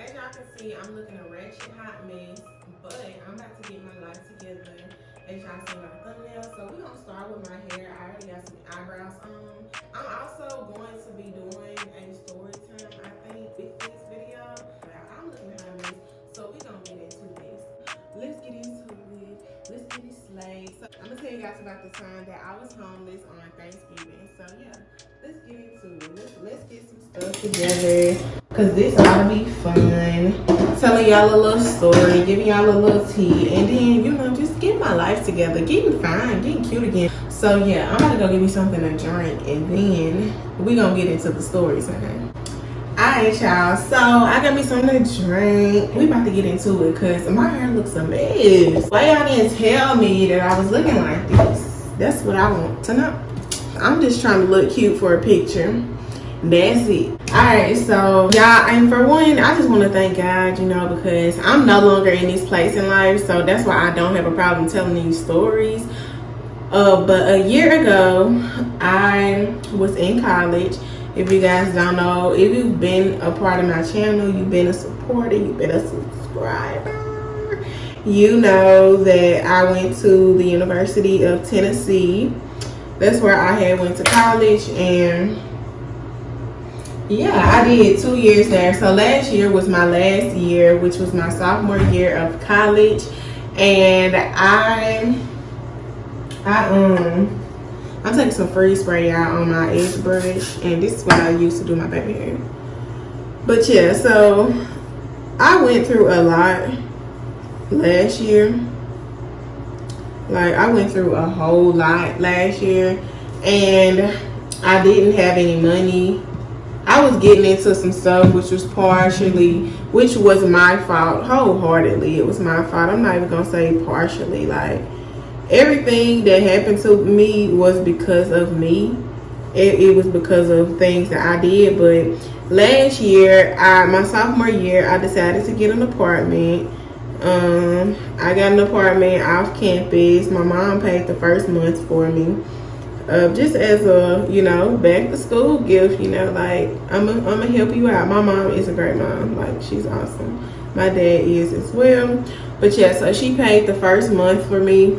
As y'all can see, I'm looking a ratchet hot mess, but I'm about to get my life together. As y'all see my thumbnail, so we're gonna start with my hair. I already got some eyebrows on. I'm also going to be doing a story time, I think, with this video. I'm looking hot mess, so we're gonna get into this. Let's get into it. Let's get it slayed. So I'm gonna tell you guys about the time that I was homeless on Thanksgiving. So yeah, let's get into it. Let's get some stuff together, cause this ought to be fun. Telling y'all a little story, giving y'all a little tea, and then just getting my life together, getting fine, getting cute again. So yeah, I'm gonna go get me something to drink, and then we gonna get into the stories, okay? Alright, y'all. So I got me something to drink. We about to get into it because my hair looks a mess. Why y'all didn't tell me that I was looking like this? That's what I want to know. I'm just trying to look cute for a picture. That's it. Alright, so y'all, and for one, I just want to thank God, because I'm no longer in this place in life. So that's why I don't have a problem telling these stories. But a year ago, I was in college. If you guys don't know, if you've been a part of my channel, you've been a supporter, you've been a subscriber, you know that I went to the University of Tennessee. That's where I had went to college, and yeah, I did 2 years there. So last year was my last year, which was my sophomore year of college, and I'm taking some freeze spray out on my edge brush, and this is what I used to do my baby hair. But yeah, so I went through a lot last year. Like, I went through a whole lot last year, and I didn't have any money. I was getting into some stuff which was my fault wholeheartedly. It was my fault. I'm not even gonna say partially. Like, everything that happened to me was because of me. It was because of things that I did. But last year, my sophomore year, I decided to get an apartment. I got an apartment off campus. My mom paid the first month for me. Just as a, back to school gift, like, I'm gonna help you out. My mom is a great mom. Like, she's awesome. My dad is as well. But yeah, so she paid the first month for me.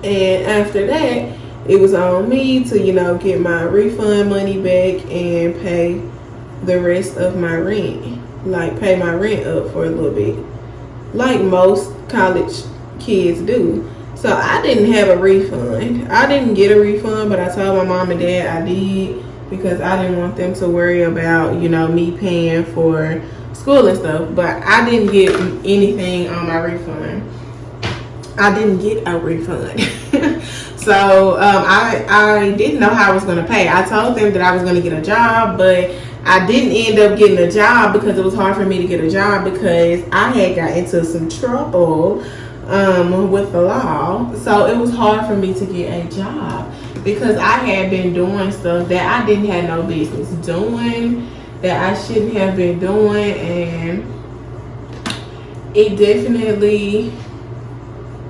And after that, it was on me to, get my refund money back and pay the rest of my rent. Like, pay my rent up for a little bit. Like most college kids do. So I didn't have a refund. I didn't get a refund, but I told my mom and dad I did, because I didn't want them to worry about, me paying for school and stuff. But I didn't get anything on my refund. I didn't get a refund. So I didn't know how I was going to pay. I told them that I was going to get a job, but I didn't end up getting a job because it was hard for me to get a job, because I had got into some trouble with the law. So it was hard for me to get a job because I had been doing stuff that I didn't have no business doing, that I shouldn't have been doing, and it definitely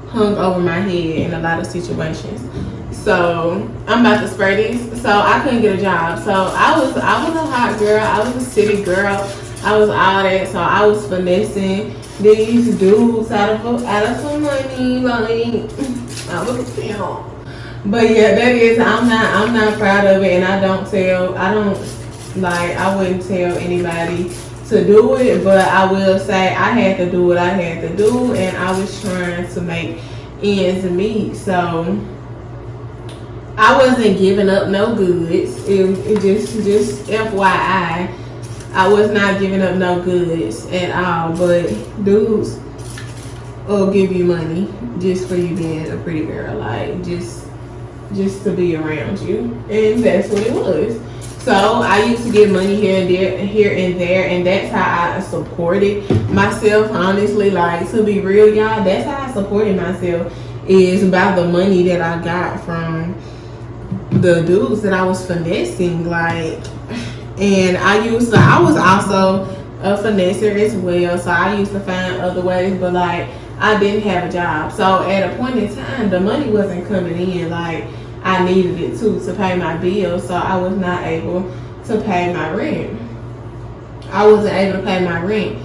hung over my head in a lot of situations. So I'm about to spray this. So I couldn't get a job. So I was a hot girl. I was a city girl. I was all that. So I was finessing these dudes out of some money. Like, I was a film. But yeah, that is, I'm not proud of it, and I wouldn't tell anybody to do it, but I will say I had to do what I had to do, and I was trying to make ends meet. So I wasn't giving up no goods. It just FYI, I was not giving up no goods at all. But dudes will give you money just for you being a pretty girl, like just to be around you, and that's what it was. So I used to get money here and there, and that's how I supported myself, honestly. Like, to be real, y'all, that's how I supported myself, is by the money that I got from the dudes that I was finessing. Like, and I was also a finesser as well, so I used to find other ways, but like, I didn't have a job. So at a point in time, the money wasn't coming in like I needed it to pay my bills, so I was not able to pay my rent. I wasn't able to pay my rent.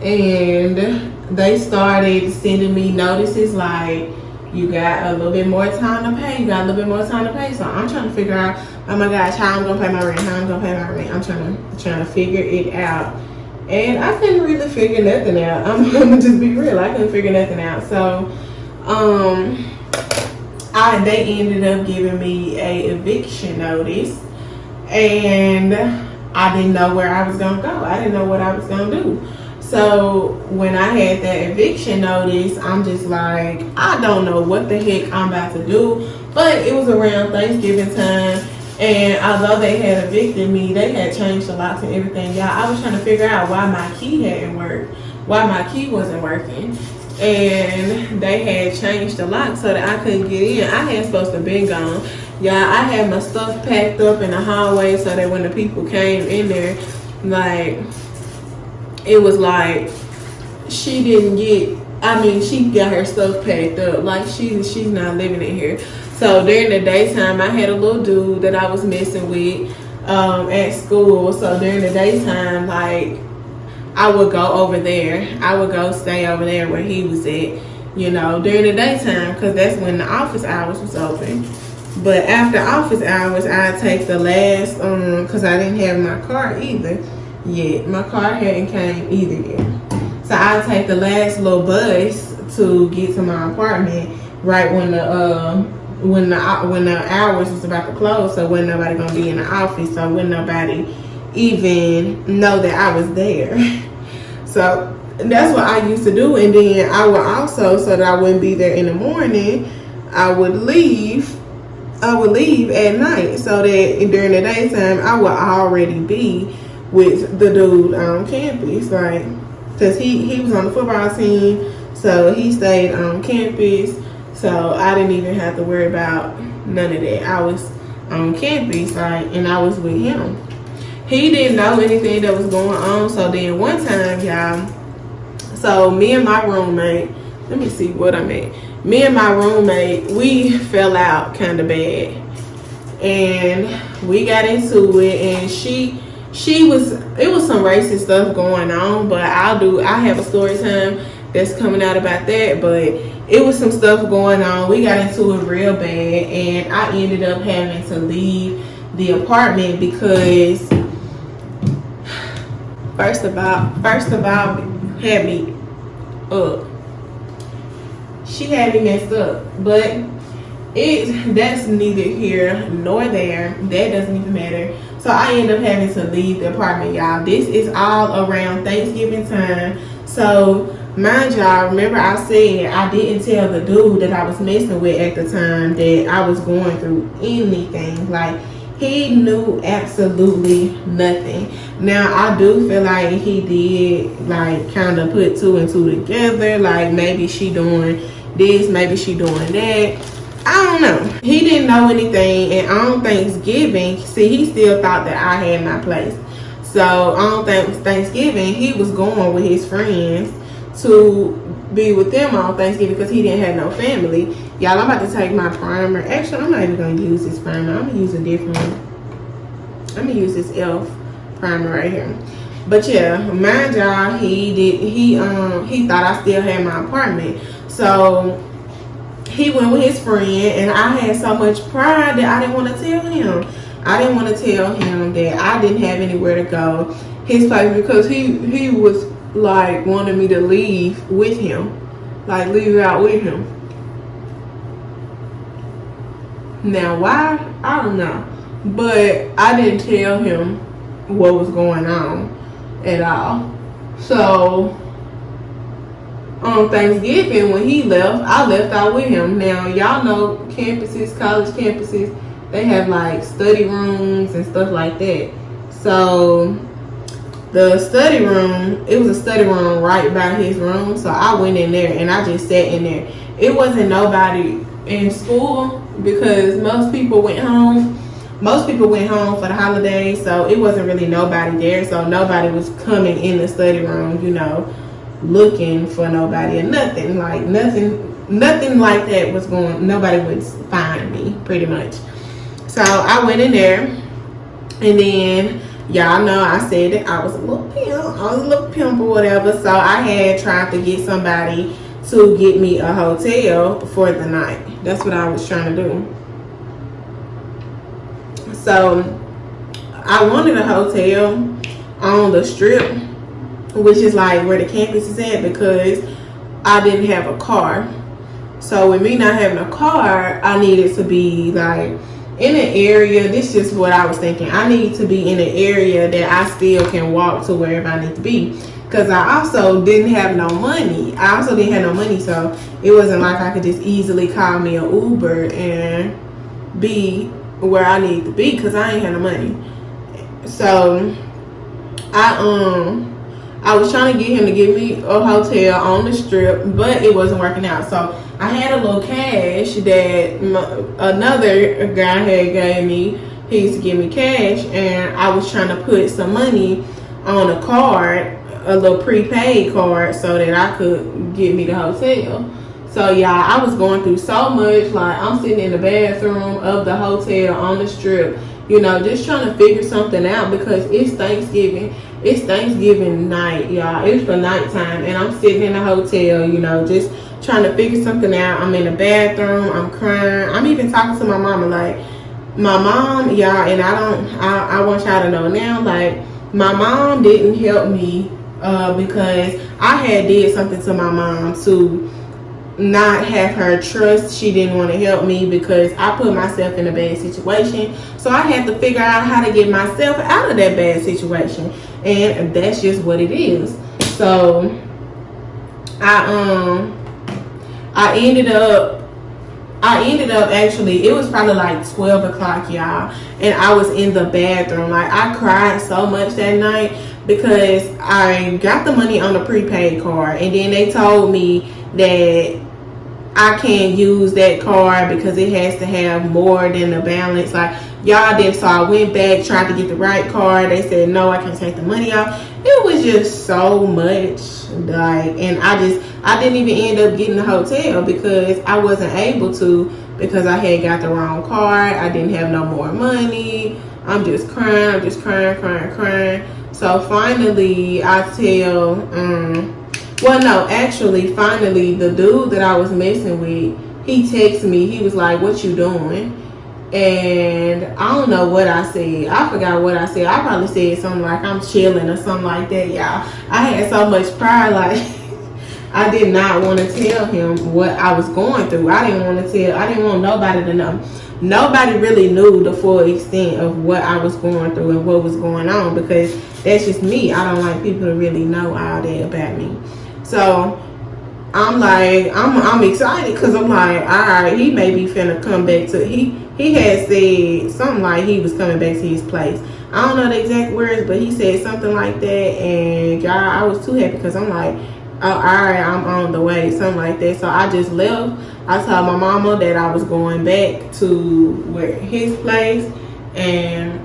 And they started sending me notices like, you got a little bit more time to pay. You got a little bit more time to pay. So I'm trying to figure out, oh my gosh, how I'm gonna pay my rent. How I'm gonna pay my rent. I'm trying to figure it out. And I couldn't really figure nothing out. I'm gonna just be real. I couldn't figure nothing out. So, they ended up giving me a eviction notice, and I didn't know where I was gonna go. I didn't know what I was gonna do. So when I had that eviction notice, I'm just like, I don't know what the heck I'm about to do. But it was around Thanksgiving time, and although they had evicted me, they had changed the locks and everything. Y'all, I was trying to figure out why my key hadn't worked, why my key wasn't working. And they had changed the lock so that I couldn't get in. I had supposed to have been gone. Y'all, I had my stuff packed up in the hallway so that when the people came in there, like, it was like she didn't get, she got her stuff packed up. Like, she's not living in here. So during the daytime, I had a little dude that I was messing with at school. So during the daytime, like, I would go over there. I would go stay over there where he was at, during the daytime, because that's when the office hours was open. But after office hours, I'd take the last, because I didn't have my car either yet. My car hadn't came either yet. So I'd take the last little bus to get to my apartment right when the hours was about to close, so wasn't nobody gonna be in the office, so wouldn't nobody even know that I was there. So that's what I used to do. And then I would also, so that I wouldn't be there in the morning, I would leave at night so that during the daytime I would already be with the dude on campus, like, because he was on the football team, so he stayed on campus, so I didn't even have to worry about none of that. I was on campus, like, and I was with him. He didn't know anything that was going on. So then one time, y'all, so me and my roommate, let me see what I'm at. Me and my roommate, we fell out kind of bad, and we got into it, and it was some racist stuff going on, but I have a story time that's coming out about that, but it was some stuff going on. We got into it real bad, and I ended up having to leave the apartment because first of all, had me up. She had me messed up, but that's neither here nor there. That doesn't even matter. So I ended up having to leave the apartment, y'all. This is all around Thanksgiving time. So mind y'all, remember I said I didn't tell the dude that I was messing with at the time that I was going through anything. Like, he knew absolutely nothing. Now, I do feel like he did, like, kind of put two and two together. Like, maybe she doing this, maybe she doing that. I don't know. He didn't know anything. And on Thanksgiving, see, he still thought that I had my place. So on Thanksgiving, he was going with his friends to be with them on Thanksgiving because he didn't have no family. Y'all, I'm about to take my primer. Actually, I'm not even going to use this primer. I'm going to use a different one. I'm going to use this e.l.f. primer right here. But yeah, mind y'all, he thought I still had my apartment. So he went with his friend, and I had so much pride that I didn't want to tell him. I didn't want to tell him that I didn't have anywhere to go, his place, because he was like wanting me to leave with him, like leave out with him. Now why? I don't know, but I didn't tell him what was going on at all. So on Thanksgiving, when he left, I left out with him. Now, y'all know campuses, college campuses, they have like study rooms and stuff like that. So the study room, it was a study room right by his room. So I went in there and I just sat in there. It wasn't nobody in school because most people went home. Most people went home for the holidays, so it wasn't really nobody there. So nobody was coming in the study room, you know, looking for nobody, and nothing like that was going. Nobody would find me, pretty much. So I went in there, and then y'all know I said that I was a little pimp or whatever. So I had tried to get somebody to get me a hotel for the night. That's what I was trying to do. So I wanted a hotel on the strip, which is like where the campus is at, because I didn't have a car. So with me not having a car, I needed to be like in an area. This is what I was thinking. I need to be in an area that I still can walk to wherever I need to be. Because I also didn't have no money. So it wasn't like I could just easily call me an Uber and be where I need to be, because I ain't had no money. So I was trying to get him to give me a hotel on the strip, but it wasn't working out. So I had a little cash that another guy had gave me. He used to give me cash, and I was trying to put some money on a card, a little prepaid card, so that I could get me the hotel. So y'all, I was going through so much. Like, I'm sitting in the bathroom of the hotel on the strip, just trying to figure something out, because it's Thanksgiving. It's Thanksgiving night, y'all. It's the nighttime, and I'm sitting in the hotel, just trying to figure something out. I'm in the bathroom. I'm crying. I'm even talking to my mama. Like, my mom, y'all, and I want y'all to know now, like, my mom didn't help me because I had did something to my mom to not have her trust. She didn't want to help me because I put myself in a bad situation. So I had to figure out how to get myself out of that bad situation, and that's just what it is. So I ended up actually, it was probably like 12 o'clock, y'all, and I was in the bathroom. Like, I cried so much that night because I got the money on the prepaid card, and then they told me that I can't use that card because it has to have more than the balance. Like, y'all did. So I went back, tried to get the right card. They said no, I can't take the money out. It was just so much, like, and I didn't even end up getting the hotel because I wasn't able to, because I had got the wrong card. I didn't have no more money. I'm just crying. crying. So finally, finally, the dude that I was messing with, he texted me. He was like, "What you doing?" And I don't know what I said. I forgot what I said. I probably said something like, "I'm chilling," or something like that, y'all. I had so much pride, like, I did not want to tell him what I was going through. I didn't want nobody to know. Nobody really knew the full extent of what I was going through and what was going on, because that's just me. I don't like people to really know all that about me. So I'm like, I'm excited, because I'm like, all right, he may be finna come back to, he had said something like he was coming back to his place. I don't know the exact words, but he said something like that, and y'all, I was too happy, because I'm like, oh, all right, I'm on the way, something like that. So I just left. I told my mama that I was going back to his place, and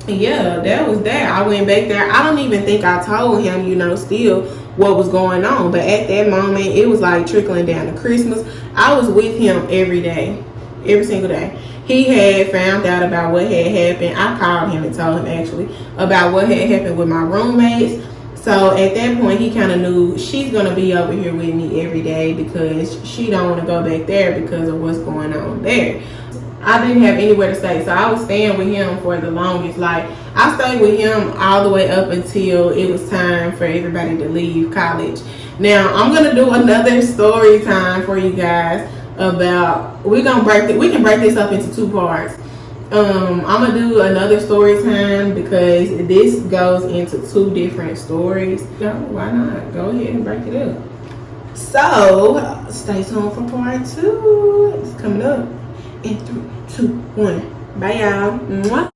yeah, that was that. I went back there. I don't even think I told him, still what was going on. But at that moment, it was like trickling down to Christmas. I was with him every day, every single day. He had found out about what had happened. I called him and told him, actually, about what had happened with my roommates. So at that point, he kind of knew she's going to be over here with me every day, because she don't want to go back there because of what's going on there. I didn't have anywhere to stay, so I was staying with him for the longest. Like, I stayed with him all the way up until it was time for everybody to leave college. Now, I'm going to do another story time for you guys about, we can break this up into 2 parts. I'm gonna do another story time because this goes into 2 different stories. No, why not? Go ahead and break it up. So stay tuned for part 2. It's coming up in 3, 2, 1. Bye, y'all. Mwah.